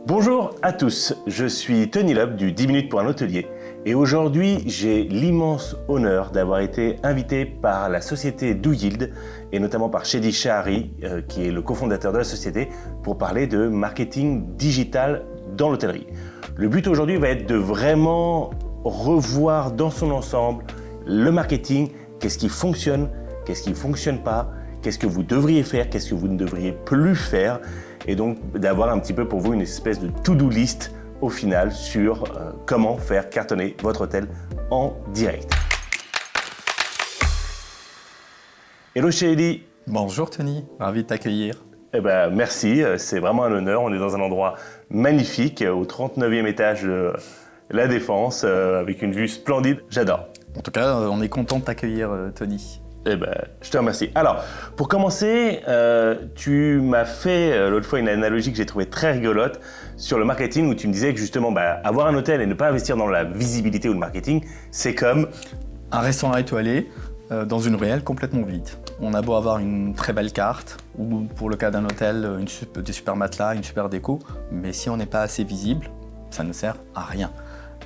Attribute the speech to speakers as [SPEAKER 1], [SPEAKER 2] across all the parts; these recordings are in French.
[SPEAKER 1] Bonjour à tous, je suis Tony Loeb du 10 minutes pour un hôtelier et aujourd'hui j'ai l'immense honneur d'avoir été invité par la société DoYield et notamment par Shedi Shahari qui est le cofondateur de la société pour parler de marketing digital dans l'hôtellerie. Le but aujourd'hui va être de vraiment revoir dans son ensemble le marketing, qu'est-ce qui fonctionne, qu'est-ce qui ne fonctionne pas, qu'est-ce que vous devriez faire, qu'est-ce que vous ne devriez plus faire. Et donc d'avoir un petit peu pour vous une espèce de to-do list au final sur comment faire cartonner votre hôtel en direct. Hello Shedi.
[SPEAKER 2] Bonjour Tony, ravi de t'accueillir.
[SPEAKER 1] Merci, c'est vraiment un honneur. On est dans un endroit magnifique, au 39e étage de La Défense, avec une vue splendide, j'adore.
[SPEAKER 2] En tout cas, on est content de t'accueillir Tony.
[SPEAKER 1] Je te remercie. Alors, pour commencer, tu m'as fait l'autre fois une analogie que j'ai trouvée très rigolote sur le marketing où tu me disais que justement, avoir un hôtel et ne pas investir dans la visibilité ou le marketing, c'est comme
[SPEAKER 2] un restaurant étoilé dans une ruelle complètement vide. On a beau avoir une très belle carte ou pour le cas d'un hôtel, des super matelas, une super déco, mais si on n'est pas assez visible, ça ne sert à rien.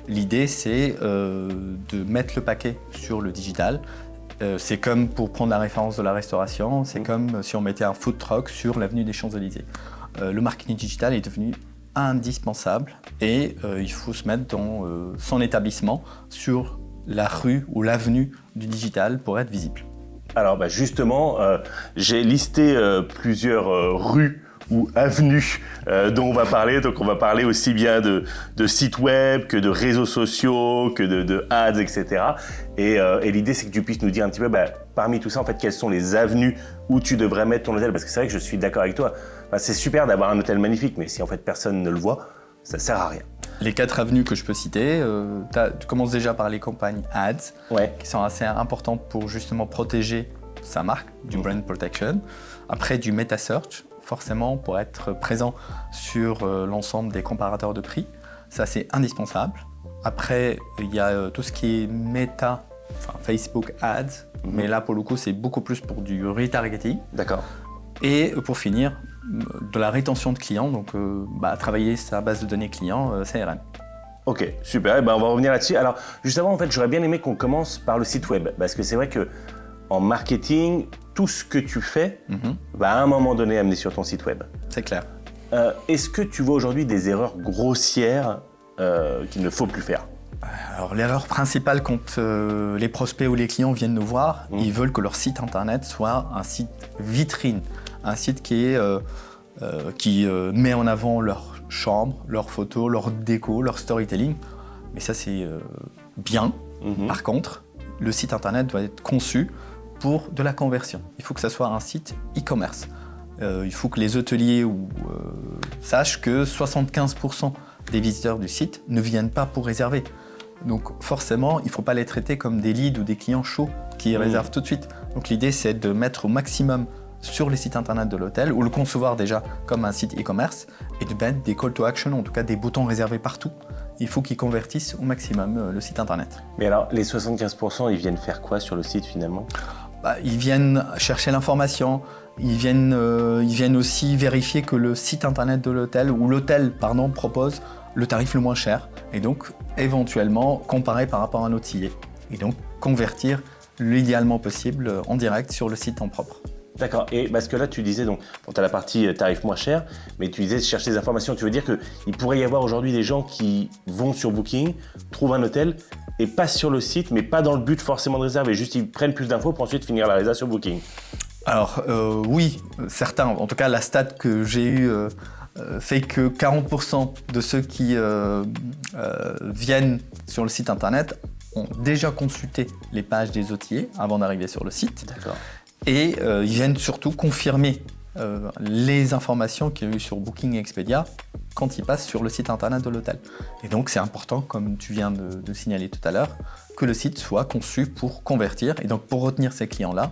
[SPEAKER 2] L'idée, c'est de mettre le paquet sur le digital. C'est comme pour prendre la référence de la restauration, c'est comme si on mettait un food truck sur l'avenue des Champs-Élysées. Le marketing digital est devenu indispensable et il faut se mettre dans son établissement sur la rue ou l'avenue du digital pour être visible.
[SPEAKER 1] Alors justement, j'ai listé plusieurs rues ou avenues dont on va parler. Donc on va parler aussi bien de sites web que de réseaux sociaux, que de ads, etc. Et l'idée c'est que tu puisses nous dire un petit peu parmi tout ça en fait quelles sont les avenues où tu devrais mettre ton hôtel, parce que c'est vrai que je suis d'accord avec toi. C'est super d'avoir un hôtel magnifique, mais si en fait personne ne le voit, ça sert à rien.
[SPEAKER 2] Les 4 avenues que je peux citer, tu commences déjà par les campagnes ads, qui sont assez importantes pour justement protéger sa marque, du brand protection. Après du meta search, forcément pour être présent sur l'ensemble des comparateurs de prix. Ça, c'est indispensable. Après, il y a tout ce qui est méta, Facebook Ads, mais là, pour le coup, c'est beaucoup plus pour du retargeting.
[SPEAKER 1] D'accord.
[SPEAKER 2] Et pour finir, de la rétention de clients, donc travailler sa base de données clients, CRM.
[SPEAKER 1] Ok, super. On va revenir là-dessus. Alors, juste avant, en fait, j'aurais bien aimé qu'on commence par le site web, parce que c'est vrai que en marketing, tout ce que tu fais va à un moment donné amener sur ton site web.
[SPEAKER 2] C'est clair.
[SPEAKER 1] Est-ce que tu vois aujourd'hui des erreurs grossières qu'il ne faut plus faire ?
[SPEAKER 2] Alors l'erreur principale quand les prospects ou les clients viennent nous voir, ils veulent que leur site internet soit un site vitrine, un site qui met en avant leur chambre, leurs photos, leur déco, leur storytelling. Mais ça c'est bien. Par contre, le site internet doit être conçu pour de la conversion. Il faut que ça soit un site e-commerce. Il faut que les hôteliers sachent que 75% des visiteurs du site ne viennent pas pour réserver. Donc forcément, il ne faut pas les traiter comme des leads ou des clients chauds qui réservent tout de suite. Donc l'idée, c'est de mettre au maximum sur les sites internet de l'hôtel ou le concevoir déjà comme un site e-commerce et de mettre des call to action, en tout cas des boutons réservés partout. Il faut qu'ils convertissent au maximum le site internet.
[SPEAKER 1] Mais alors, les 75%, ils viennent faire quoi sur le site finalement ?
[SPEAKER 2] Ils viennent chercher l'information, ils viennent aussi vérifier que le site internet de l'hôtel ou l'hôtel propose le tarif le moins cher et donc éventuellement comparer par rapport à un hôtelier et donc convertir l'idéalement possible en direct sur le site en propre.
[SPEAKER 1] D'accord, et parce que là tu disais, donc, tu as la partie tarif moins cher, mais tu disais chercher des informations, tu veux dire qu'il pourrait y avoir aujourd'hui des gens qui vont sur Booking, trouvent un hôtel et passent sur le site, mais pas dans le but forcément de réserver, juste ils prennent plus d'infos pour ensuite finir la réservation sur Booking.
[SPEAKER 2] Alors oui, certains, en tout cas la stat que j'ai eue fait que 40% de ceux qui viennent sur le site internet ont déjà consulté les pages des hôteliers avant d'arriver sur le site.
[SPEAKER 1] D'accord.
[SPEAKER 2] Et ils viennent surtout confirmer les informations qu'il y a eu sur Booking et Expedia quand ils passent sur le site internet de l'hôtel. Et donc c'est important, comme tu viens de signaler tout à l'heure, que le site soit conçu pour convertir et donc pour retenir ces clients-là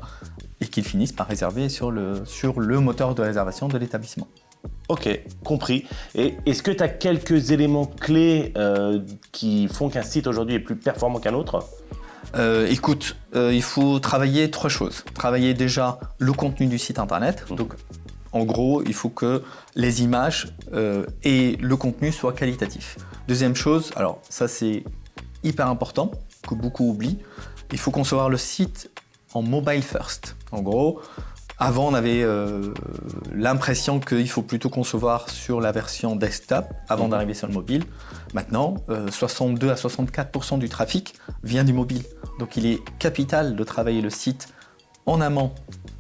[SPEAKER 2] et qu'ils finissent par réserver sur le moteur de réservation de l'établissement.
[SPEAKER 1] Ok, compris. Et est-ce que tu as quelques éléments clés qui font qu'un site aujourd'hui est plus performant qu'un autre ?
[SPEAKER 2] Il faut travailler 3 choses. Travailler déjà le contenu du site internet, donc En gros, il faut que les images et le contenu soient qualitatifs. Deuxième chose, alors ça c'est hyper important, que beaucoup oublient, il faut concevoir le site en mobile first. En gros, avant on avait l'impression qu'il faut plutôt concevoir sur la version desktop avant d'arriver sur le mobile. Maintenant, 62 à 64% du trafic vient du mobile. Donc il est capital de travailler le site en amont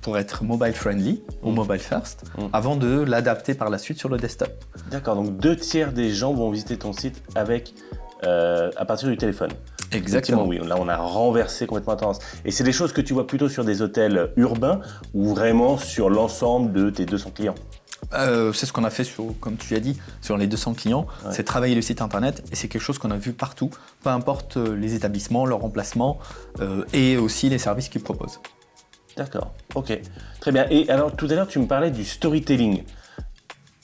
[SPEAKER 2] pour être mobile friendly ou mobile first, avant de l'adapter par la suite sur le desktop.
[SPEAKER 1] D'accord, donc 2/3 des gens vont visiter ton site avec, à partir du téléphone.
[SPEAKER 2] Exactement.
[SPEAKER 1] Oui, là on a renversé complètement la tendance. Et c'est des choses que tu vois plutôt sur des hôtels urbains ou vraiment sur l'ensemble de tes 200 clients?
[SPEAKER 2] C'est ce qu'on a fait, comme tu as dit, sur les 200 clients, c'est travailler le site internet et c'est quelque chose qu'on a vu partout, peu importe les établissements, leur emplacement et aussi les services qu'ils proposent.
[SPEAKER 1] D'accord, ok, très bien. Et alors tout à l'heure tu me parlais du storytelling.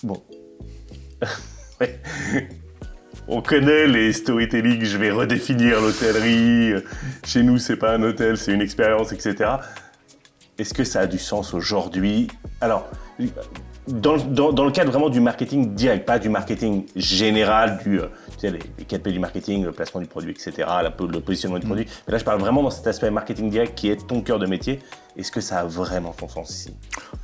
[SPEAKER 1] Bon, ouais. On connaît les storytelling, je vais redéfinir l'hôtellerie. Chez nous, c'est pas un hôtel, c'est une expérience, etc. Est-ce que ça a du sens aujourd'hui? Alors, dans le cadre vraiment du marketing direct, pas du marketing général, tu sais, les 4P du marketing, le placement du produit, etc., le positionnement du produit. Mais là, je parle vraiment dans cet aspect marketing direct qui est ton cœur de métier. Est-ce que ça a vraiment son sens ici?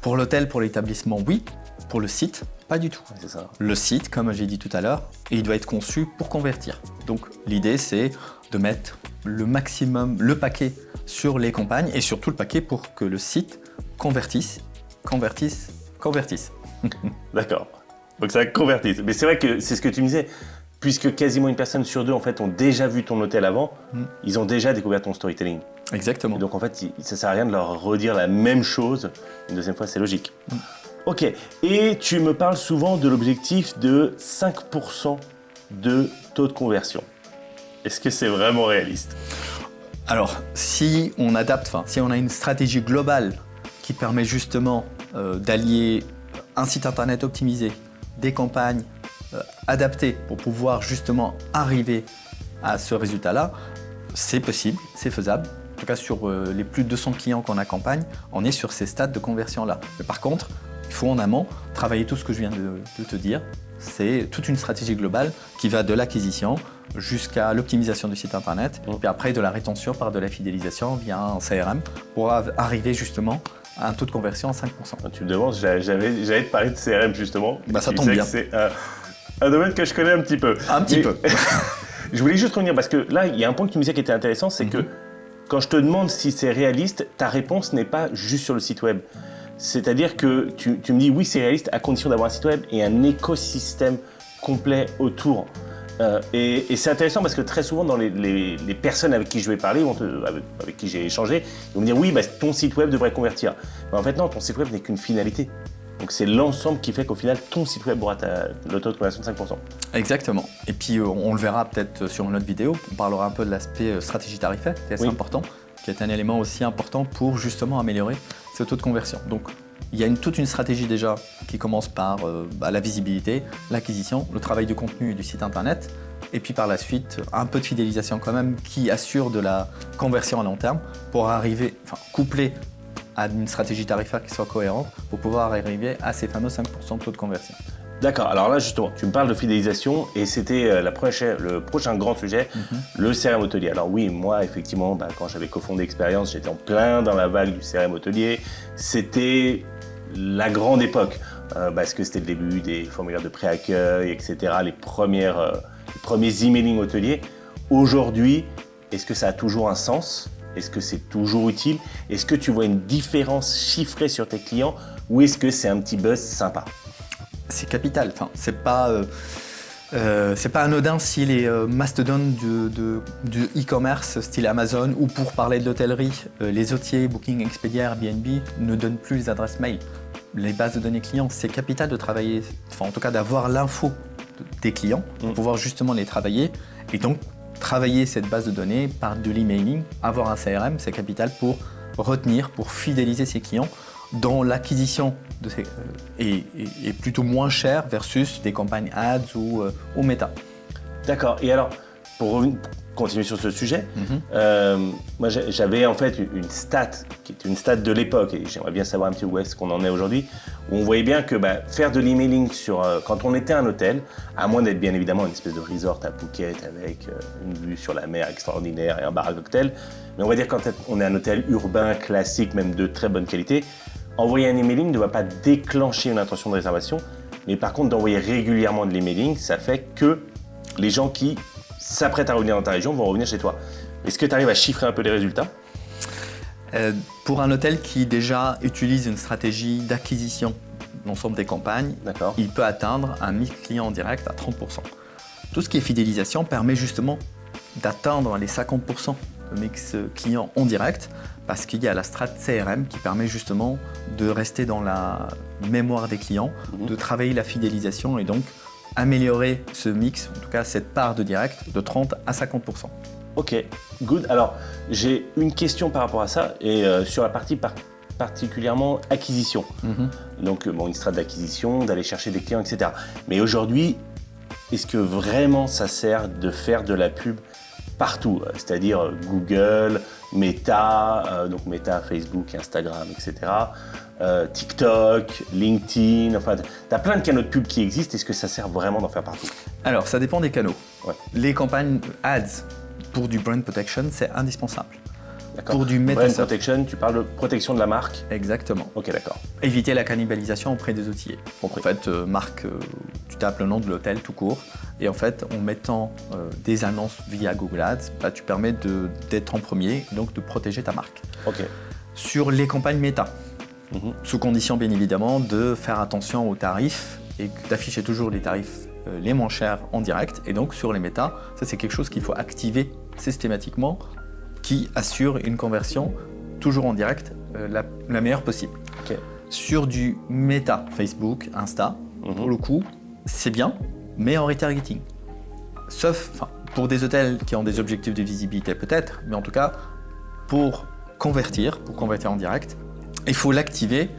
[SPEAKER 2] Pour l'hôtel, pour l'établissement, oui. Pour le site, pas du tout.
[SPEAKER 1] C'est ça.
[SPEAKER 2] Le site, comme j'ai dit tout à l'heure, il doit être conçu pour convertir. Donc l'idée, c'est de mettre le maximum, le paquet sur les campagnes et surtout le paquet pour que le site convertisse.
[SPEAKER 1] D'accord. Donc ça convertisse. Mais c'est vrai que c'est ce que tu me disais. Puisque quasiment une personne sur deux en fait ont déjà vu ton hôtel avant, ils ont déjà découvert ton storytelling.
[SPEAKER 2] Exactement.
[SPEAKER 1] Et donc en fait, ça sert à rien de leur redire la même chose une deuxième fois, c'est logique. Ok. Et tu me parles souvent de l'objectif de 5% de taux de conversion. Est-ce que c'est vraiment réaliste?
[SPEAKER 2] Alors, si on a une stratégie globale qui permet justement d'allier un site internet optimisé, des campagnes adaptées pour pouvoir justement arriver à ce résultat-là, c'est possible, c'est faisable. En tout cas, sur les plus de 200 clients qu'on accompagne, on est sur ces stades de conversion-là. Mais par contre, il faut en amont travailler tout ce que je viens de te dire. C'est toute une stratégie globale qui va de l'acquisition jusqu'à l'optimisation du site internet, puis après de la rétention par de la fidélisation via un CRM pour arriver justement à un taux de conversion à 5%.
[SPEAKER 1] Tu me demandes, j'allais te parler de CRM justement.
[SPEAKER 2] Ça tombe bien.
[SPEAKER 1] C'est un domaine que je connais un petit peu.
[SPEAKER 2] Un petit peu.
[SPEAKER 1] Je voulais juste revenir parce que là, il y a un point que tu me disais qui était intéressant, c'est que quand je te demande si c'est réaliste, ta réponse n'est pas juste sur le site web. C'est-à-dire que tu me dis oui, c'est réaliste à condition d'avoir un site web et un écosystème complet autour. Et c'est intéressant parce que très souvent, dans les personnes avec qui je vais parler, avec qui j'ai échangé, ils vont me dire oui, ton site web devrait convertir. Mais en fait, non, ton site web n'est qu'une finalité. Donc c'est l'ensemble qui fait qu'au final, ton site web aura le taux de conversion de 5%.
[SPEAKER 2] Exactement. Et puis on le verra peut-être sur une autre vidéo, on parlera un peu de l'aspect stratégie tarifaire, qui est assez important, qui est un élément aussi important pour justement améliorer ce taux de conversion. Donc il y a toute une stratégie déjà qui commence par la visibilité, l'acquisition, le travail du contenu et du site internet, et puis par la suite un peu de fidélisation quand même qui assure de la conversion à long terme pour arriver, couplé à une stratégie tarifaire qui soit cohérente pour pouvoir arriver à ces fameux 5% de taux de conversion.
[SPEAKER 1] D'accord, alors là justement, tu me parles de fidélisation et c'était le prochain grand sujet, le CRM hôtelier. Alors oui, moi effectivement, quand j'avais cofondé Expérience, j'étais en plein dans la vague du CRM hôtelier. C'était la grande époque, parce que c'était le début des formulaires de pré-accueil, etc., les premiers emailing hôteliers. Aujourd'hui, est-ce que ça a toujours un sens? Est-ce que c'est toujours utile? Est-ce que tu vois une différence chiffrée sur tes clients ou est-ce que c'est un petit buzz sympa?
[SPEAKER 2] C'est capital. C'est pas anodin si les mastodontes du e-commerce style Amazon ou pour parler de l'hôtellerie, les hôtiers, Booking, Expedia, Airbnb ne donnent plus les adresses mail. Les bases de données clients, c'est capital de travailler, en tout cas d'avoir l'info des clients pour pouvoir justement les travailler et donc travailler cette base de données par de l'emailing, avoir un CRM, c'est capital pour retenir, pour fidéliser ses clients dont l'acquisition est plutôt moins chère versus des campagnes ads ou Meta.
[SPEAKER 1] D'accord. Et alors, continuer sur ce sujet. Moi, j'avais en fait une stat, qui est une stat de l'époque, et j'aimerais bien savoir un petit peu où est-ce qu'on en est aujourd'hui, où on voyait bien que faire de l'emailing quand on était un hôtel, à moins d'être bien évidemment une espèce de resort à Phuket avec une vue sur la mer extraordinaire et un bar à cocktail, mais on va dire quand on est un hôtel urbain, classique, même de très bonne qualité, envoyer un emailing ne va pas déclencher une intention de réservation, mais par contre d'envoyer régulièrement de l'emailing, ça fait que les gens qui s'apprêtent à revenir dans ta région vont revenir chez toi. Est-ce que tu arrives à chiffrer un peu les résultats ?
[SPEAKER 2] Pour un hôtel qui déjà utilise une stratégie d'acquisition de l'ensemble des campagnes, il peut atteindre un mix client en direct à 30%. Tout ce qui est fidélisation permet justement d'atteindre les 50% de mix client en direct parce qu'il y a la strat CRM qui permet justement de rester dans la mémoire des clients, de travailler la fidélisation et donc améliorer ce mix, en tout cas cette part de direct, de 30 à 50%.
[SPEAKER 1] Ok, good. Alors, j'ai une question par rapport à ça, et sur la partie particulièrement acquisition. Donc, une strate d'acquisition, d'aller chercher des clients, etc. Mais aujourd'hui, est-ce que vraiment ça sert de faire de la pub partout ? C'est-à-dire Google, Meta, donc Meta, Facebook, Instagram, etc. TikTok, LinkedIn, enfin, tu as plein de canaux de pub qui existent. Est-ce que ça sert vraiment d'en faire partout ?
[SPEAKER 2] Alors, ça dépend des canaux.
[SPEAKER 1] Ouais.
[SPEAKER 2] Les campagnes ads pour du brand protection, c'est indispensable.
[SPEAKER 1] D'accord.
[SPEAKER 2] Pour du
[SPEAKER 1] brand
[SPEAKER 2] meta
[SPEAKER 1] protection, tu parles de protection de la marque ?
[SPEAKER 2] Exactement.
[SPEAKER 1] Ok, d'accord.
[SPEAKER 2] Éviter la cannibalisation auprès des outillés.
[SPEAKER 1] Compris.
[SPEAKER 2] En fait, marque, tu tapes le nom de l'hôtel tout court et en fait, en mettant des annonces via Google Ads, tu permets d'être en premier, donc de protéger ta marque.
[SPEAKER 1] Ok.
[SPEAKER 2] Sur les campagnes méta, sous condition bien évidemment de faire attention aux tarifs et d'afficher toujours les tarifs les moins chers en direct. Et donc sur les méta, ça c'est quelque chose qu'il faut activer systématiquement qui assure une conversion toujours en direct la meilleure possible.
[SPEAKER 1] Okay.
[SPEAKER 2] Sur du méta, Facebook, Insta, pour le coup, c'est bien, mais en retargeting. Sauf pour des hôtels qui ont des objectifs de visibilité peut-être, mais en tout cas, pour convertir en direct, il faut l'activer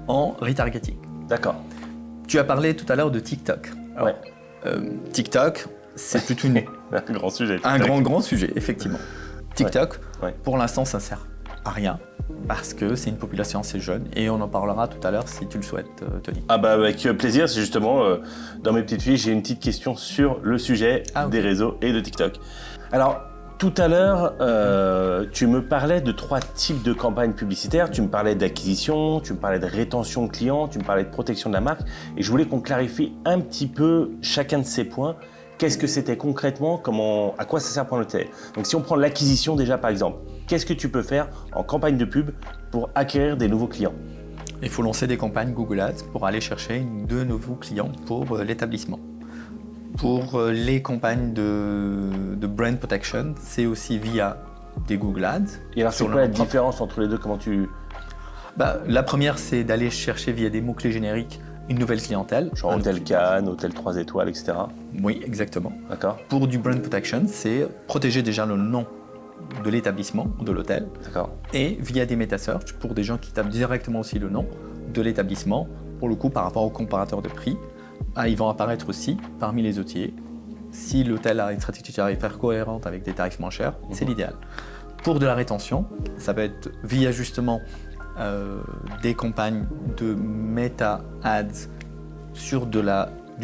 [SPEAKER 2] en retargeting.
[SPEAKER 1] D'accord.
[SPEAKER 2] Tu as parlé tout à l'heure de TikTok. Alors, TikTok, c'est plutôt
[SPEAKER 1] un grand sujet.
[SPEAKER 2] Un grand sujet, effectivement. TikTok, pour l'instant, ça ne sert à rien parce que c'est une population assez jeune et on en parlera tout à l'heure si tu le souhaites, Tony.
[SPEAKER 1] Ah bah avec plaisir, c'est justement dans mes petites fiches, j'ai une petite question sur le sujet des réseaux et de TikTok. Alors, tout à l'heure, tu me parlais de 3 types de campagnes publicitaires. Tu me parlais d'acquisition, tu me parlais de rétention de clients, tu me parlais de protection de la marque. Et je voulais qu'on clarifie un petit peu chacun de ces points. Qu'est-ce que c'était concrètement, à quoi ça sert pour un hôtel ? Donc si on prend l'acquisition déjà par exemple, qu'est-ce que tu peux faire en campagne de pub pour acquérir des nouveaux clients ?
[SPEAKER 2] Il faut lancer des campagnes Google Ads pour aller chercher de nouveaux clients pour l'établissement. Pour les campagnes de brand protection, c'est aussi via des Google Ads.
[SPEAKER 1] Et alors c'est quoi la différence entre les deux ? Comment tu...
[SPEAKER 2] La première, c'est d'aller chercher via des mots-clés génériques une nouvelle clientèle.
[SPEAKER 1] Genre Hôtel Cannes, Hôtel 3 étoiles, etc.
[SPEAKER 2] Oui, exactement.
[SPEAKER 1] D'accord.
[SPEAKER 2] Pour du brand protection, c'est protéger déjà le nom de l'établissement, de l'hôtel.
[SPEAKER 1] D'accord.
[SPEAKER 2] Et via des meta-search, pour des gens qui tapent directement aussi le nom de l'établissement, pour le coup par rapport au comparateur de prix, ils vont apparaître aussi parmi les outillés. Si l'hôtel a une stratégie tarifaire cohérente avec des tarifs moins chers, c'est l'idéal. Pour de la rétention, ça va être via justement des campagnes de meta-ads sur du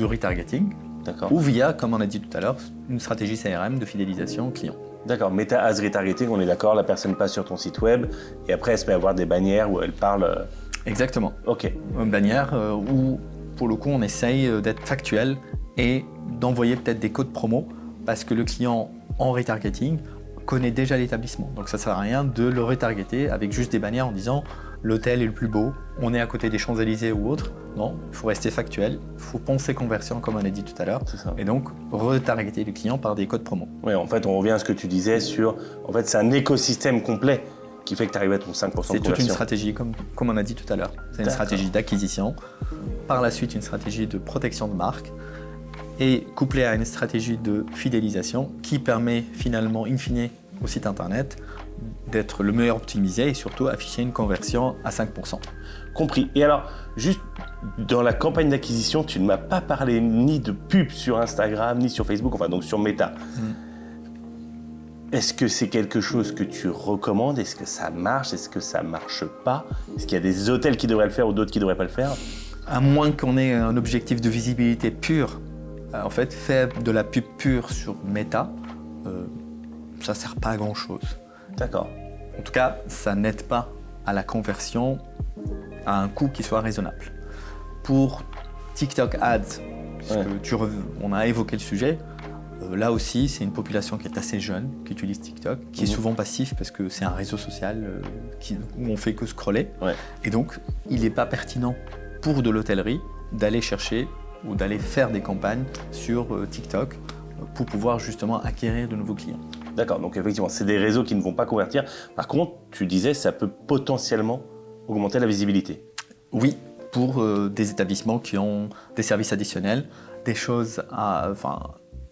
[SPEAKER 2] retargeting.
[SPEAKER 1] D'accord.
[SPEAKER 2] Ou via, comme on a dit tout à l'heure, une stratégie CRM de fidélisation client.
[SPEAKER 1] D'accord, meta-ads retargeting, on est d'accord, la personne passe sur ton site web et après elle se met à voir des bannières où elle parle...
[SPEAKER 2] Exactement.
[SPEAKER 1] Ok.
[SPEAKER 2] Une bannière où, pour le coup, on essaye d'être factuel et d'envoyer peut-être des codes promo parce que le client en retargeting connaît déjà l'établissement. Donc ça ne sert à rien de le retargeter avec juste des bannières en disant l'hôtel est le plus beau, on est à côté des Champs-Élysées ou autre. Non, il faut rester factuel, il faut penser conversion comme on a dit tout à l'heure.
[SPEAKER 1] C'est ça.
[SPEAKER 2] Et donc retargeter le client par des codes promo.
[SPEAKER 1] Oui, en fait, on revient à ce que tu disais sur... En fait, c'est un écosystème complet qui fait que tu arrives à ton 5% de conversion.
[SPEAKER 2] C'est toute une stratégie, comme on a dit tout à l'heure. C'est une stratégie d'acquisition, par la suite une stratégie de protection de marque et couplée à une stratégie de fidélisation qui permet finalement, in fine, au site internet d'être le meilleur optimisé et surtout afficher une conversion à 5%.
[SPEAKER 1] Compris. Et alors, juste dans la campagne d'acquisition, tu ne m'as pas parlé ni de pub sur Instagram, ni sur Facebook, enfin donc sur Meta. Est-ce que c'est quelque chose que tu recommandes? Est-ce que ça marche? Est-ce que ça marche pas? Est-ce qu'il y a des hôtels qui devraient le faire ou d'autres qui devraient pas le faire?
[SPEAKER 2] À moins qu'on ait un objectif de visibilité pure, en fait, faire de la pub pure sur Meta, ça sert pas à grand-chose.
[SPEAKER 1] D'accord.
[SPEAKER 2] En tout cas, ça n'aide pas à la conversion à un coût qui soit raisonnable. Pour TikTok Ads, puisque on a évoqué le sujet, là aussi, c'est une population qui est assez jeune, qui utilise TikTok, qui est souvent passif parce que c'est un réseau social où on fait que scroller.
[SPEAKER 1] Ouais.
[SPEAKER 2] Et donc, il n'est pas pertinent pour de l'hôtellerie d'aller chercher ou d'aller faire des campagnes sur TikTok pour pouvoir justement acquérir de nouveaux clients.
[SPEAKER 1] D'accord, donc effectivement, c'est des réseaux qui ne vont pas convertir. Par contre, tu disais, ça peut potentiellement augmenter la visibilité.
[SPEAKER 2] Oui, pour des établissements qui ont des services additionnels, des choses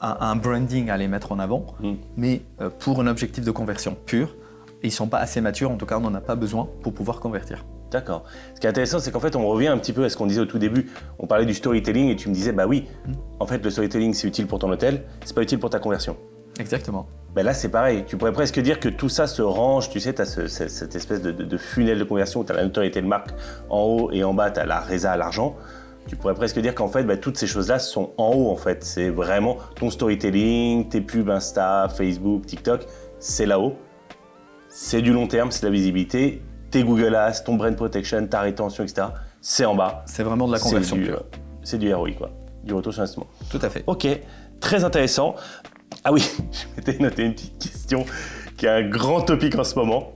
[SPEAKER 2] un branding à les mettre en avant, mais pour un objectif de conversion pur, ils ne sont pas assez matures, en tout cas on n'en a pas besoin pour pouvoir convertir.
[SPEAKER 1] D'accord. Ce qui est intéressant, c'est qu'en fait, on revient un petit peu à ce qu'on disait au tout début. On parlait du storytelling et tu me disais, bah oui, en fait, le storytelling, c'est utile pour ton hôtel, c'est pas utile pour ta conversion.
[SPEAKER 2] Exactement.
[SPEAKER 1] Ben là, c'est pareil. Tu pourrais presque dire que tout ça se range. Tu sais, tu as cette espèce de funnel de conversion où tu as la notoriété de marque en haut et en bas, tu as la résa à l'argent. Tu pourrais presque dire qu'en fait, toutes ces choses-là sont en haut, en fait. C'est vraiment ton storytelling, tes pubs Insta, Facebook, TikTok, c'est là-haut. C'est du long terme, c'est de la visibilité. Tes Google Ads, ton brand protection, ta rétention, etc., c'est en bas.
[SPEAKER 2] C'est vraiment de la conversion pure.
[SPEAKER 1] C'est du ROI, quoi. Du retour sur investissement.
[SPEAKER 2] Tout à fait.
[SPEAKER 1] Ok, très intéressant. Ah oui, je m'étais noté une petite question qui est un grand topic en ce moment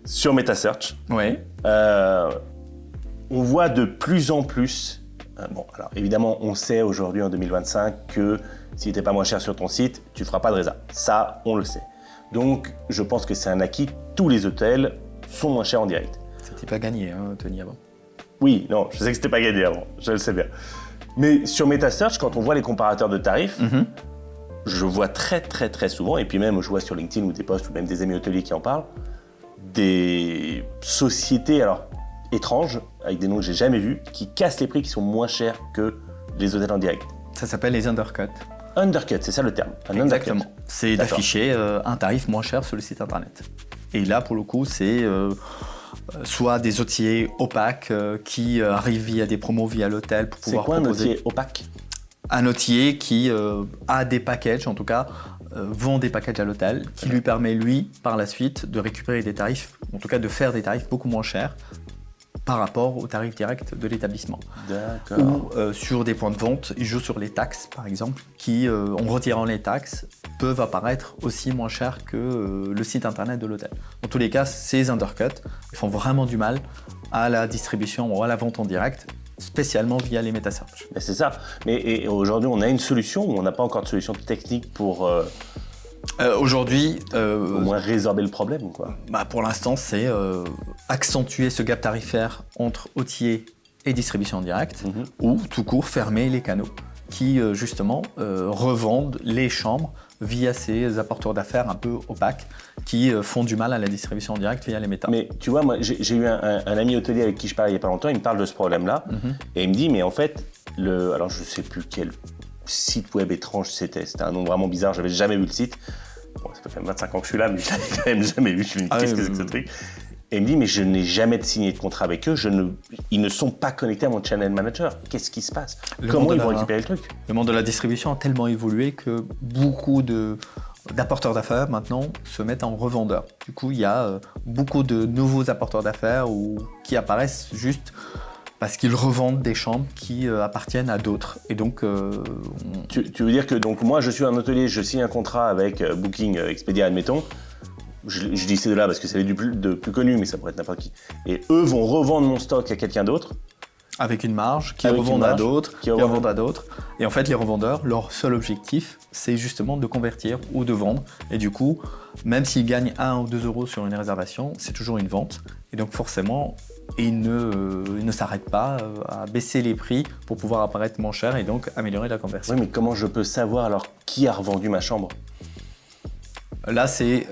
[SPEAKER 1] sur MetaSearch.
[SPEAKER 2] Oui.
[SPEAKER 1] On voit de plus en plus, alors évidemment on sait aujourd'hui en 2025 que si tu n'es pas moins cher sur ton site, tu ne feras pas de résa. Ça, on le sait. Donc je pense que c'est un acquis, tous les hôtels sont moins chers en direct.
[SPEAKER 2] C'était pas gagné, hein, Tony, avant.
[SPEAKER 1] Oui, non, je sais que c'était pas gagné avant, je le sais bien. Mais sur MetaSearch, quand on voit les comparateurs de tarifs, je vois très souvent, et puis même je vois sur LinkedIn ou des posts ou même des amis hôteliers qui en parlent, des sociétés étranges, avec des noms que j'ai jamais vus, qui cassent les prix, qui sont moins chers que les hôtels en direct.
[SPEAKER 2] Ça s'appelle les undercuts.
[SPEAKER 1] Undercut, c'est ça le terme.
[SPEAKER 2] Exactement.
[SPEAKER 1] Undercut.
[SPEAKER 2] C'est d'afficher un tarif moins cher sur le site internet. Et là, pour le coup, c'est soit des hôteliers opaques qui arrivent via des promos via l'hôtel pour pouvoir proposer.
[SPEAKER 1] C'est quoi un hôtelier opaque?
[SPEAKER 2] Un hôtelier qui a des packages, en tout cas, vend des packages à l'hôtel, qui lui permet, lui, par la suite, de récupérer des tarifs, en tout cas de faire des tarifs beaucoup moins chers par rapport aux tarifs directs de l'établissement.
[SPEAKER 1] D'accord.
[SPEAKER 2] Ou sur des points de vente, ils jouent sur les taxes, par exemple, qui, en retirant les taxes, peuvent apparaître aussi moins chers que le site internet de l'hôtel. Dans tous les cas, ces undercuts, ils font vraiment du mal à la distribution ou à la vente en direct, spécialement via les MetaSearch.
[SPEAKER 1] Mais c'est ça. Mais aujourd'hui, on a une solution ou on n'a pas encore de solution technique pour
[SPEAKER 2] aujourd'hui,
[SPEAKER 1] au moins résorber le problème, quoi.
[SPEAKER 2] Pour l'instant, c'est accentuer ce gap tarifaire entre hôteliers et distribution en direct, ou tout court fermer les canaux qui justement revendent les chambres via ces apporteurs d'affaires un peu opaques qui font du mal à la distribution en direct via les méta.
[SPEAKER 1] Mais tu vois, moi j'ai eu un ami hôtelier avec qui je parlais il n'y a pas longtemps, il me parle de ce problème-là, et il me dit, mais en fait, alors je ne sais plus quel site web étrange c'était un nom vraiment bizarre, j'avais jamais vu le site. Bon, ça fait quand même 25 ans que je suis là, mais je l'avais quand même jamais vu, je me dis, qu'est-ce que c'est que ce truc? Et il me dit, mais je n'ai jamais signé de contrat avec eux, ils ne sont pas connectés à mon channel manager. Qu'est-ce qui se passe? Comment ils vont récupérer le truc?
[SPEAKER 2] Le monde de la distribution a tellement évolué que beaucoup d'apporteurs d'affaires maintenant se mettent en revendeurs. Du coup, il y a beaucoup de nouveaux apporteurs d'affaires qui apparaissent juste parce qu'ils revendent des chambres qui appartiennent à d'autres. Et donc,
[SPEAKER 1] tu veux dire que donc, moi, je suis un hôtelier, je signe un contrat avec Booking, Expedia, admettons. Je dis ces deux-là parce que c'est les plus connus, mais ça pourrait être n'importe qui. Et eux vont revendre mon stock à quelqu'un d'autre.
[SPEAKER 2] Avec une marge, qui revendent à d'autres, qui revendent à d'autres. Et en fait, les revendeurs, leur seul objectif, c'est justement de convertir ou de vendre. Et du coup, même s'ils gagnent 1 ou 2 euros sur une réservation, c'est toujours une vente. Et donc forcément, ils ne s'arrêtent pas à baisser les prix pour pouvoir apparaître moins cher et donc améliorer la conversion.
[SPEAKER 1] Oui, mais comment je peux savoir alors qui a revendu ma chambre ?
[SPEAKER 2] Là, c'est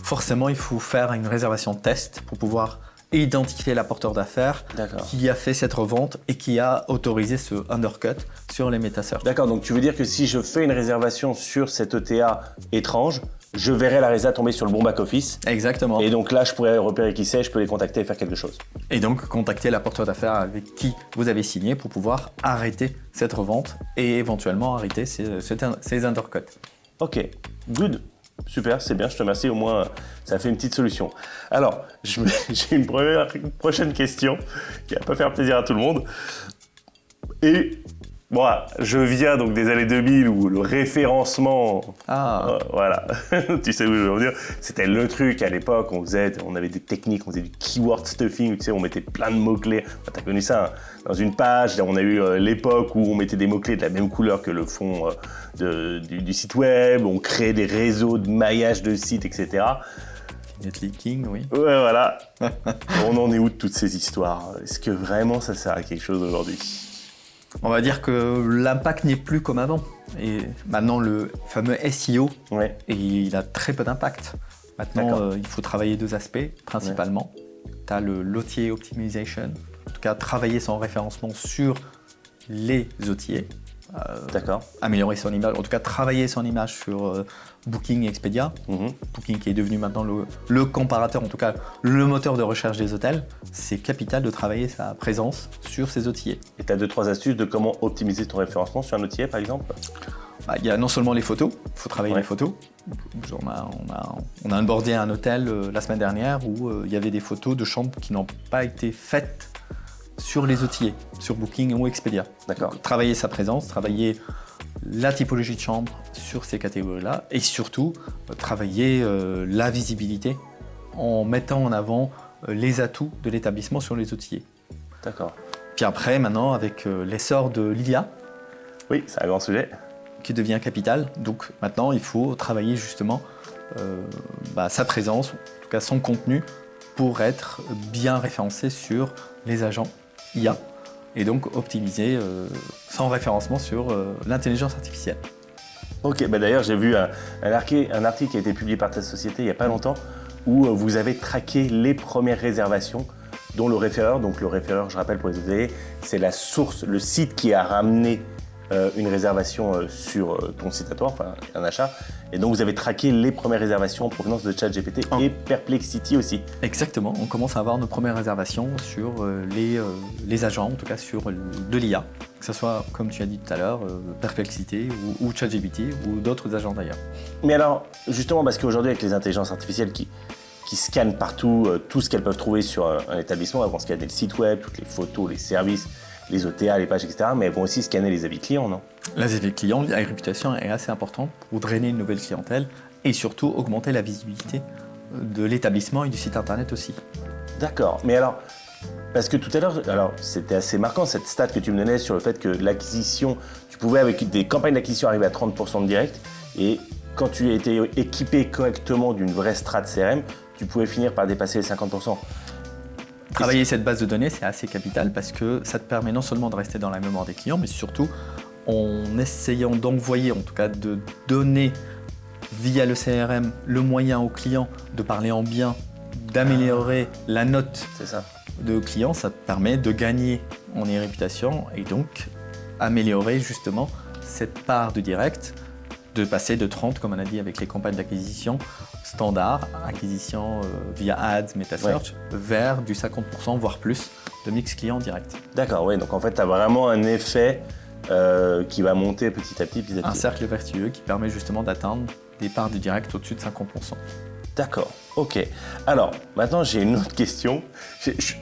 [SPEAKER 2] forcément, il faut faire une réservation test pour pouvoir identifier l'apporteur d'affaires qui a fait cette revente et qui a autorisé ce undercut sur les MetaSearch.
[SPEAKER 1] D'accord, donc tu veux dire que si je fais une réservation sur cette ETA étrange, je verrai la résa tomber sur le bon back-office.
[SPEAKER 2] Exactement.
[SPEAKER 1] Et donc là, je pourrais repérer qui c'est, je peux les contacter et faire quelque chose.
[SPEAKER 2] Et donc, contacter l'apporteur d'affaires avec qui vous avez signé pour pouvoir arrêter cette revente et éventuellement arrêter ces undercuts.
[SPEAKER 1] Ok, good. Super, c'est bien, je te remercie. Au moins, ça fait une petite solution. Alors, j'ai une prochaine question qui va pas faire plaisir à tout le monde. Et bon, je viens donc des années 2000 où le référencement, voilà, tu sais où je veux en dire, c'était le truc à l'époque. On avait des techniques, on faisait du keyword stuffing, tu sais, on mettait plein de mots-clés. Enfin, t'as connu ça, hein, dans une page. On a eu l'époque où on mettait des mots-clés de la même couleur que le fond du site web. On créait des réseaux de maillage de sites, etc.
[SPEAKER 2] Netlinking, oui.
[SPEAKER 1] Ouais, voilà. On en est où de toutes ces histoires? Est-ce que vraiment ça sert à quelque chose aujourd'hui?
[SPEAKER 2] On va dire que l'impact n'est plus comme avant. Et maintenant, le fameux SEO, il a très peu d'impact. Maintenant, il faut travailler deux aspects, principalement. Tu as l'OTA Optimization, en tout cas travailler son référencement sur les OTA. Améliorer son image, en tout cas travailler son image sur Booking et Expedia. Booking qui est devenu maintenant le comparateur, en tout cas le moteur de recherche des hôtels. C'est capital de travailler sa présence sur ces OTA.
[SPEAKER 1] Et tu as 2-3 astuces de comment optimiser ton référencement sur un OTA par exemple?
[SPEAKER 2] Il y a non seulement les photos, il faut travailler les photos. On a onboardé un hôtel la semaine dernière où il y avait des photos de chambres qui n'ont pas été faites sur les OTA, sur Booking ou Expedia.
[SPEAKER 1] D'accord.
[SPEAKER 2] Donc, travailler sa présence, travailler la typologie de chambre sur ces catégories-là et surtout travailler la visibilité en mettant en avant les atouts de l'établissement sur les OTA.
[SPEAKER 1] D'accord.
[SPEAKER 2] Puis après, maintenant, avec l'essor de l'IA,
[SPEAKER 1] oui, c'est un grand sujet,
[SPEAKER 2] qui devient capital, donc maintenant il faut travailler justement sa présence, en tout cas son contenu, pour être bien référencé sur les agents IA et donc optimiser son référencement sur l'intelligence artificielle.
[SPEAKER 1] Ok, d'ailleurs j'ai vu un article qui a été publié par ta société il n'y a pas longtemps où vous avez traqué les premières réservations dont le référeur, donc le référeur, je rappelle pour les hôteliers, c'est la source, le site qui a ramené une réservation sur ton site à toi, enfin un achat. Et donc vous avez traqué les premières réservations en provenance de ChatGPT et Perplexity aussi.
[SPEAKER 2] Exactement, on commence à avoir nos premières réservations sur les agents, en tout cas sur de l'IA, que ce soit, comme tu as dit tout à l'heure, Perplexity ou ChatGPT ou d'autres agents d'ailleurs.
[SPEAKER 1] Mais alors, justement, parce qu'aujourd'hui avec les intelligences artificielles qui scannent partout tout ce qu'elles peuvent trouver sur un établissement, elles vont scanner le site web, toutes les photos, les services, les OTA, les pages, etc. Mais elles vont aussi scanner les avis clients, non?
[SPEAKER 2] Les avis clients, la réputation est assez importante pour drainer une nouvelle clientèle et surtout augmenter la visibilité de l'établissement et du site internet aussi.
[SPEAKER 1] D'accord, mais alors, parce que tout à l'heure, alors c'était assez marquant cette stat que tu me donnais sur le fait que l'acquisition, tu pouvais avec des campagnes d'acquisition arriver à 30% de direct et quand tu étais équipé correctement d'une vraie strat CRM, tu pouvais finir par dépasser les 50%.
[SPEAKER 2] Travailler cette base de données, c'est assez capital parce que ça te permet non seulement de rester dans la mémoire des clients, mais surtout en essayant d'envoyer, en tout cas de donner via le CRM le moyen au client de parler en bien, d'améliorer la note de client, ça te permet de gagner en réputation et donc améliorer justement cette part de direct, de passer de 30, comme on a dit avec les campagnes d'acquisition standard, acquisition via Ads, MetaSearch, vers du 50%, voire plus, de mix client direct.
[SPEAKER 1] D'accord, oui, donc en fait, tu as vraiment un effet qui va monter petit à petit.
[SPEAKER 2] Un cercle vertueux qui permet justement d'atteindre des parts de direct au-dessus de 50%.
[SPEAKER 1] D'accord, ok. Alors, maintenant, j'ai une autre question.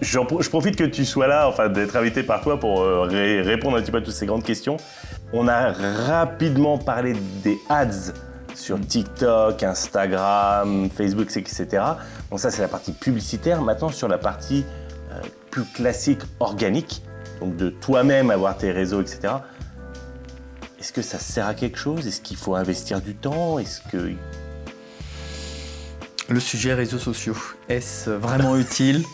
[SPEAKER 1] Je profite que tu sois là, enfin, d'être invité par toi pour répondre un petit peu à toutes ces grandes questions. On a rapidement parlé des ads sur TikTok, Instagram, Facebook, etc. Donc ça, c'est la partie publicitaire. Maintenant, sur la partie plus classique, organique, donc de toi-même avoir tes réseaux, etc. Est-ce que ça sert à quelque chose? Est-ce qu'il faut investir du temps? Est-ce que...
[SPEAKER 2] Le sujet réseaux sociaux, est-ce vraiment utile?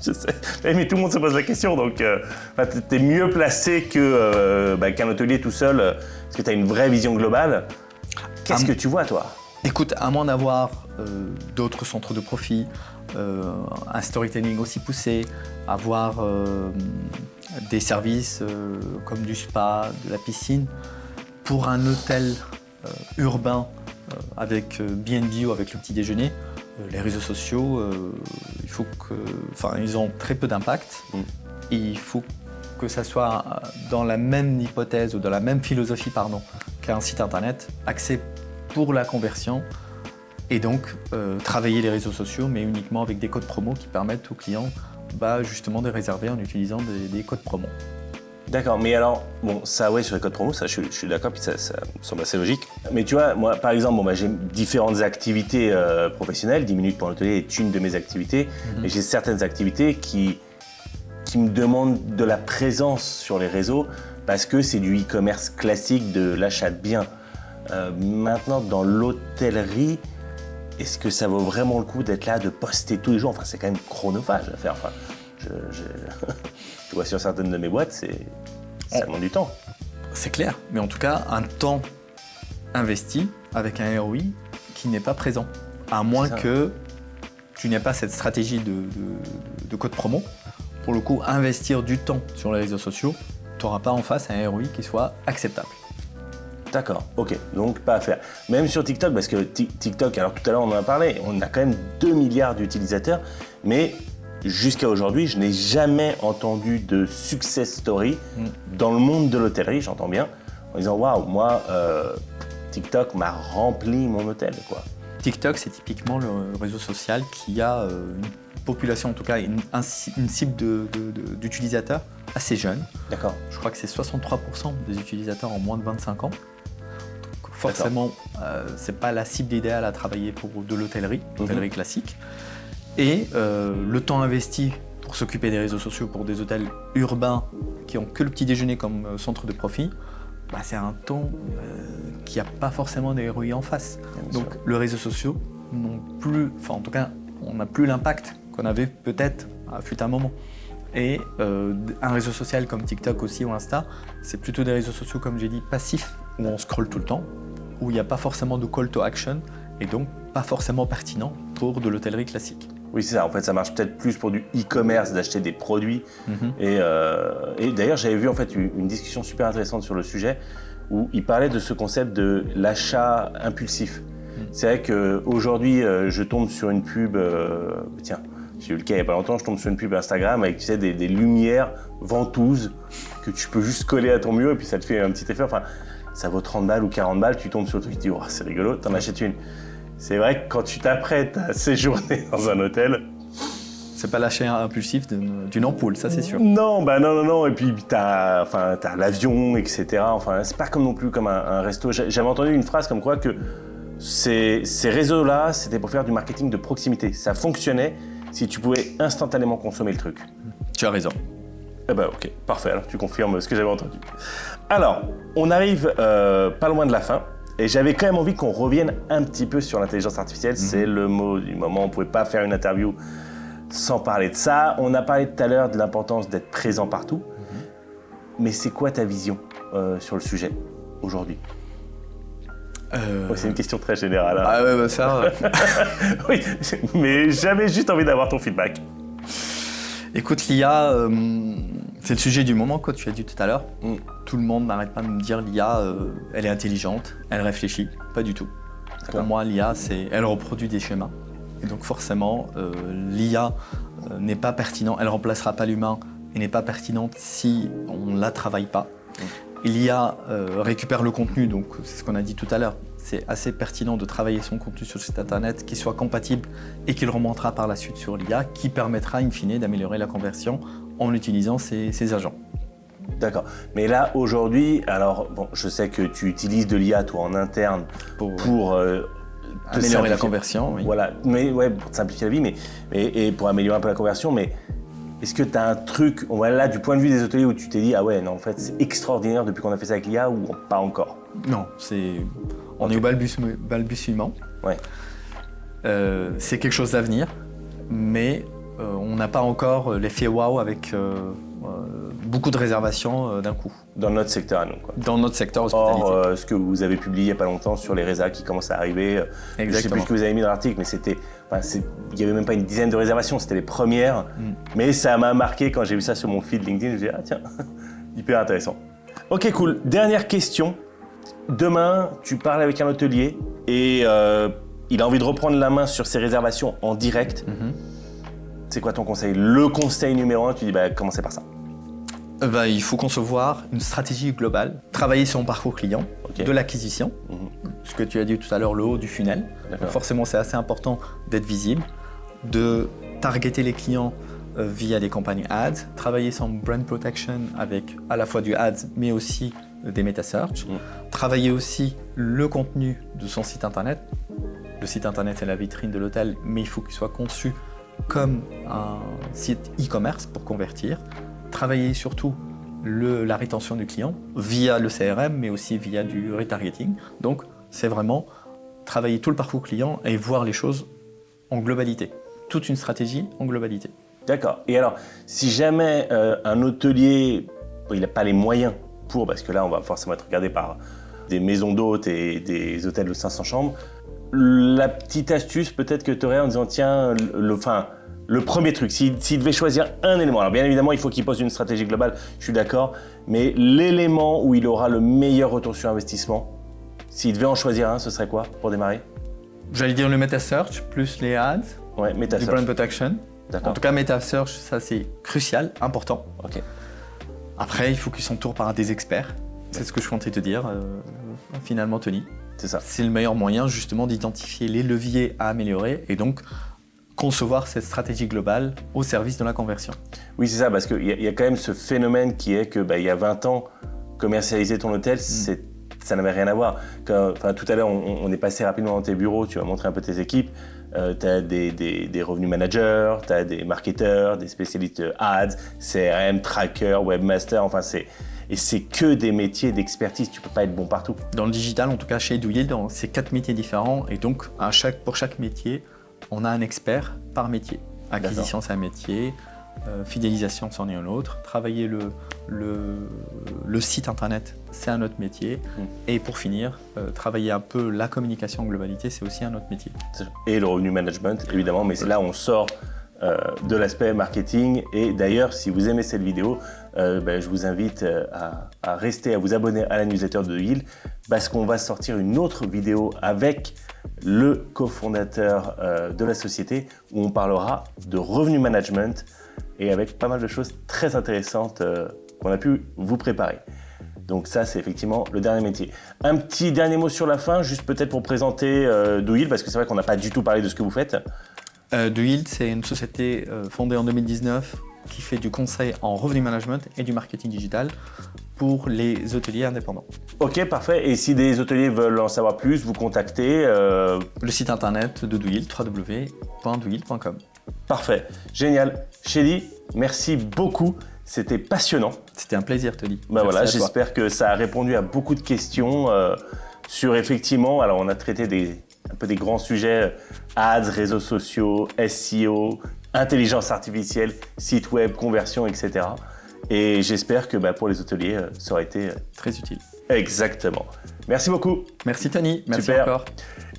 [SPEAKER 1] Je sais, mais tout le monde se pose la question, donc tu es mieux placé qu'un hôtelier tout seul, parce que tu as une vraie vision globale. Qu'est-ce que tu vois, toi?
[SPEAKER 2] Écoute, à moins d'avoir d'autres centres de profit, un storytelling aussi poussé, avoir des services comme du spa, de la piscine, pour un hôtel urbain avec B&B ou avec le petit déjeuner, les réseaux sociaux, ils ont très peu d'impact. Et il faut que ça soit dans la même hypothèse ou dans la même philosophie qu'un site internet, axé pour la conversion. Et donc, travailler les réseaux sociaux, mais uniquement avec des codes promo qui permettent aux clients justement de réserver en utilisant des codes promo.
[SPEAKER 1] D'accord, mais alors, ça, ouais, sur les codes promo, ça, je suis d'accord, puis ça me semble assez logique. Mais tu vois, moi, par exemple, j'ai différentes activités professionnelles. 10 minutes pour l'hôtelier est une de mes activités. Et j'ai certaines activités qui me demandent de la présence sur les réseaux parce que c'est du e-commerce classique de l'achat de biens. Maintenant, dans l'hôtellerie, est-ce que ça vaut vraiment le coup d'être là, de poster tous les jours? Enfin, c'est quand même chronophage à faire. Enfin, je vois sur certaines de mes boîtes, ça demande du temps.
[SPEAKER 2] C'est clair, mais en tout cas, un temps investi avec un ROI qui n'est pas présent. À moins que tu n'aies pas cette stratégie de code promo. Pour le coup, investir du temps sur les réseaux sociaux, tu n'auras pas en face un ROI qui soit acceptable.
[SPEAKER 1] D'accord, ok, donc pas à faire. Même sur TikTok, parce que TikTok, alors tout à l'heure on en a parlé, on a quand même 2 milliards d'utilisateurs, mais jusqu'à aujourd'hui, je n'ai jamais entendu de success story dans le monde de l'hôtellerie, j'entends bien, en disant waouh, moi, TikTok m'a rempli mon hôtel, quoi.
[SPEAKER 2] TikTok, c'est typiquement le réseau social qui a une population, en tout cas une cible d'utilisateurs assez jeune.
[SPEAKER 1] D'accord.
[SPEAKER 2] Je crois que c'est 63% des utilisateurs en moins de 25 ans. Donc forcément, c'est pas la cible idéale à travailler pour de l'hôtellerie, classique. Et le temps investi pour s'occuper des réseaux sociaux pour des hôtels urbains qui ont que le petit déjeuner comme centre de profit, c'est un temps qui n'a pas forcément des ROI en face. Donc les réseaux sociaux n'ont plus, en tout cas, on n'a plus l'impact qu'on avait peut-être fut un moment. Et un réseau social comme TikTok aussi ou Insta, c'est plutôt des réseaux sociaux, comme j'ai dit, passifs, où on scrolle tout le temps, où il n'y a pas forcément de call to action, et donc pas forcément pertinent pour de l'hôtellerie classique.
[SPEAKER 1] Oui, c'est ça. En fait, ça marche peut-être plus pour du e-commerce, d'acheter des produits. Et d'ailleurs, j'avais vu en fait une discussion super intéressante sur le sujet où il parlait de ce concept de l'achat impulsif. C'est vrai qu'aujourd'hui, je tombe sur une pub, tiens, j'ai eu le cas il n'y a pas longtemps, je tombe sur une pub Instagram avec, tu sais, des lumières ventouses que tu peux juste coller à ton mur et puis ça te fait un petit effet. Enfin, ça vaut 30 balles ou 40 balles, tu tombes sur le truc, tu te dis, oh, c'est rigolo, t'en achètes une. C'est vrai que quand tu t'apprêtes à séjourner dans un hôtel...
[SPEAKER 2] C'est pas l'achat impulsif d'une ampoule, ça c'est sûr.
[SPEAKER 1] Non, non. Et puis t'as l'avion, etc. Enfin, c'est pas non plus comme un resto. J'avais entendu une phrase comme quoi que ces réseaux-là, c'était pour faire du marketing de proximité. Ça fonctionnait si tu pouvais instantanément consommer le truc.
[SPEAKER 2] Tu as raison.
[SPEAKER 1] Ok, parfait. Alors tu confirmes ce que j'avais entendu. Alors, on arrive pas loin de la fin. Et j'avais quand même envie qu'on revienne un petit peu sur l'intelligence artificielle. C'est le mot du moment. On ne pouvait pas faire une interview sans parler de ça. On a parlé tout à l'heure de l'importance d'être présent partout. Mais c'est quoi ta vision sur le sujet aujourd'hui? C'est une question très générale. Hein.
[SPEAKER 2] Ah ouais, ça...
[SPEAKER 1] Oui, mais j'avais juste envie d'avoir ton feedback.
[SPEAKER 2] Écoute, l'IA, c'est le sujet du moment, quoi, tu as dit tout à l'heure. Tout le monde n'arrête pas de me dire l'IA, elle est intelligente, elle réfléchit. Pas du tout. Pour moi, l'IA, elle reproduit des schémas. Et donc forcément, l'IA n'est pas pertinente, elle ne remplacera pas l'humain et n'est pas pertinente si on ne la travaille pas. L'IA récupère le contenu, donc c'est ce qu'on a dit tout à l'heure. C'est assez pertinent de travailler son contenu sur le site internet qui soit compatible et qui le remontera par la suite sur l'IA, qui permettra in fine d'améliorer la conversion en utilisant ces agents.
[SPEAKER 1] D'accord. Mais là, aujourd'hui, alors, je sais que tu utilises de l'IA, toi, en interne, pour
[SPEAKER 2] améliorer la conversion. Oui.
[SPEAKER 1] Voilà, mais ouais, pour te simplifier la vie, et pour améliorer un peu la conversion, mais est-ce que tu as un truc, là, du point de vue des hôteliers, où tu t'es dit, ah ouais, non, en fait, c'est extraordinaire depuis qu'on a fait ça avec l'IA, ou pas encore?
[SPEAKER 2] Non, on est au balbutiement.
[SPEAKER 1] Ouais.
[SPEAKER 2] C'est quelque chose à venir, mais on n'a pas encore l'effet wow avec beaucoup de réservations d'un coup.
[SPEAKER 1] Dans notre secteur à nous, quoi.
[SPEAKER 2] Dans notre secteur hospitalité.
[SPEAKER 1] Or, ce que vous avez publié il n'y a pas longtemps sur les résas qui commencent à arriver, je ne sais plus ce que vous avez mis dans l'article, mais il n'y avait même pas une dizaine de réservations, c'était les premières. Mais ça m'a marqué quand j'ai vu ça sur mon feed LinkedIn, je me suis dit, ah tiens, hyper intéressant. Ok, cool. Dernière question. Demain, tu parles avec un hôtelier et il a envie de reprendre la main sur ses réservations en direct. C'est quoi ton conseil? Le conseil numéro 1, tu dis commencez par ça.
[SPEAKER 2] Il faut concevoir une stratégie globale, travailler sur son parcours client, de l'acquisition, ce que tu as dit tout à l'heure, le haut du funnel. Donc forcément, c'est assez important d'être visible, de targeter les clients via des campagnes ads, travailler son brand protection avec à la fois du ads, mais aussi des meta-search, travailler aussi le contenu de son site internet. Le site internet, c'est la vitrine de l'hôtel, mais il faut qu'il soit conçu comme un site e-commerce pour convertir. Travailler surtout la rétention du client via le CRM, mais aussi via du retargeting. Donc, c'est vraiment travailler tout le parcours client et voir les choses en globalité. Toute une stratégie en globalité.
[SPEAKER 1] D'accord. Et alors, si jamais un hôtelier, il n'a pas les moyens pour, parce que là, on va forcément être regardé par des maisons d'hôtes et des hôtels de 500 chambres, la petite astuce peut-être que tu aurais en disant, tiens, le premier truc, s'il devait choisir un élément, alors bien évidemment, il faut qu'il pose une stratégie globale, je suis d'accord, mais l'élément où il aura le meilleur retour sur investissement, s'il devait en choisir un, ce serait quoi pour démarrer?
[SPEAKER 2] J'allais dire le meta-search plus les ads, du brand protection. En tout cas, meta-search, ça c'est crucial, important. Après, il faut qu'il s'entoure par des experts. C'est ce que je comptais te dire, finalement, Tony.
[SPEAKER 1] C'est ça.
[SPEAKER 2] C'est le meilleur moyen justement d'identifier les leviers à améliorer et donc concevoir cette stratégie globale au service de la conversion.
[SPEAKER 1] Oui, c'est ça, parce qu'il y a quand même ce phénomène qui est que il y a 20 ans, commercialiser ton hôtel, ça n'avait rien à voir. Tout à l'heure, on est passé rapidement dans tes bureaux, tu vas montrer un peu tes équipes. Tu as des revenus managers, tu as des marketeurs, des spécialistes ads, CRM, tracker, webmaster, et c'est que des métiers d'expertise, tu peux pas être bon partout.
[SPEAKER 2] Dans le digital, en tout cas chez DoYield, c'est 4 métiers différents et donc pour chaque métier, on a un expert par métier. Acquisition, c'est un métier, fidélisation, c'en est un autre, travailler le site internet, c'est un autre métier, et pour finir, travailler un peu la communication en globalité, c'est aussi un autre métier.
[SPEAKER 1] Et le revenu management, évidemment, mais c'est là où on sort de l'aspect marketing. Et d'ailleurs, si vous aimez cette vidéo, je vous invite à rester, à vous abonner à la newsletter de DoYield, parce qu'on va sortir une autre vidéo avec le cofondateur de la société, où on parlera de revenu management et avec pas mal de choses très intéressantes qu'on a pu vous préparer. Donc ça, c'est effectivement le dernier métier. Un petit dernier mot sur la fin, juste peut-être pour présenter DoYield, parce que c'est vrai qu'on n'a pas du tout parlé de ce que vous faites.
[SPEAKER 2] DoYield, c'est une société fondée en 2019 qui fait du conseil en revenu management et du marketing digital pour les hôteliers indépendants. Ok,
[SPEAKER 1] parfait. Et si des hôteliers veulent en savoir plus, vous contactez
[SPEAKER 2] le site internet de DoYield, www.doyild.com.
[SPEAKER 1] Parfait, génial. Chélie, merci beaucoup. C'était passionnant.
[SPEAKER 2] C'était un plaisir, Tony.
[SPEAKER 1] Voilà, j'espère que ça a répondu à beaucoup de questions sur effectivement. Alors, on a traité un peu des grands sujets ads, réseaux sociaux, SEO, intelligence artificielle, site web, conversion, etc. Et j'espère que pour les hôteliers, ça aura été
[SPEAKER 2] très utile.
[SPEAKER 1] Exactement. Merci beaucoup.
[SPEAKER 2] Merci Tony. Merci
[SPEAKER 1] Super.
[SPEAKER 2] Encore.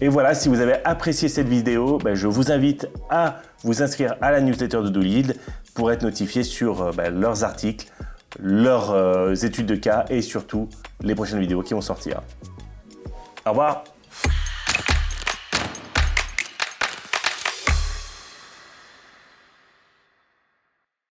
[SPEAKER 1] Et voilà, si vous avez apprécié cette vidéo, je vous invite à vous inscrire à la newsletter de DoYield pour être notifié sur leurs articles, leurs études de cas et surtout les prochaines vidéos qui vont sortir. Au revoir.